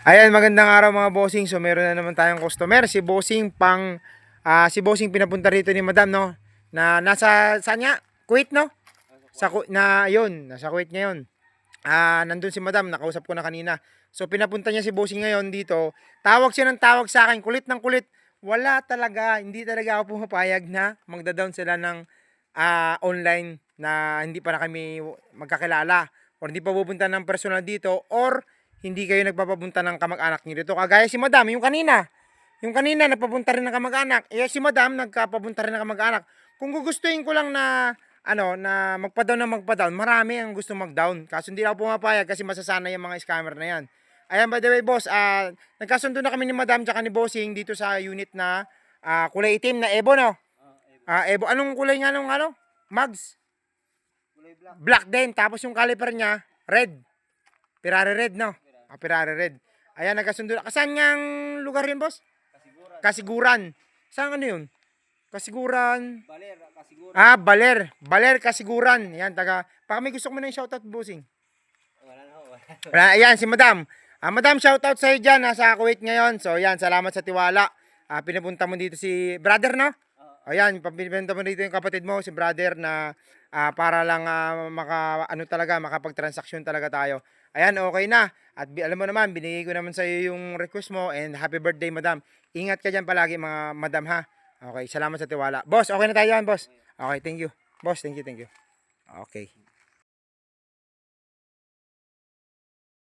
Ayan, magandang araw mga bossing. So meron na naman tayong customer, si Bossing si Bossing pinapunta rito ni Madam, no? Na nasa saan nga? Kuwait, no? Nasa Kuwait ngayon. Nandun si Madam, nakausap ko na kanina. So pinapunta niya si Bossing ngayon dito. Tawag siya ng tawag sa akin, kulit ng kulit. Wala talaga, hindi talaga ako pumapayag na magda-down sila ng online na hindi pa na kami magkakilala or hindi pa pupunta ng personal dito or hindi kayo nagpapapunta ng kamag-anak niyo dito. Kagaya si Madam, yung kanina nagpapunta rin ng kamag-anak. Eh si Madam nagpapunta rin ng kamag-anak. Kung gugustuhin ko lang na na magpa-down, marami ang gusto mag-down. Kaso hindi ako pumapayag kasi masasana yung mga scammer na yan. Ayan, by the way, boss, nagkasundo na kami ni Madam tsaka ni Bossing dito sa unit na kulay itim na Evo, no? Evo. Anong kulay nga nung Mags? Kulay black. Black din. Tapos yung caliper niya, red. Pirare red, no? Pirare red. Ayan, nagkasundo na. Saan ngang lugar yun, boss? Kasiguran. Kasiguran. Saan ano yun? Kasiguran. Baler, kasiguran. Baler. Baler, Kasiguran. Yan, baka may gusto ko na yung shoutout, Bossing. Wala na ho. Ayan, si Madam. Madam, shoutout sa'yo dyan. Nasa Kuwait ngayon. So, yan, salamat sa tiwala. Pinapunta mo dito si brother, no? Ayan, pinapunta mo dito yung kapatid mo, si brother, na para lang makapag-transaksyon talaga tayo. Ayan, okay na. At alam mo naman, binigay ko naman sa'yo yung request mo and happy birthday, Madam. Ingat ka dyan palagi, mga Madam, ha? Okay, salamat sa tiwala. Boss, okay na tayo yan, boss. Okay, thank you. Boss, thank you. Okay.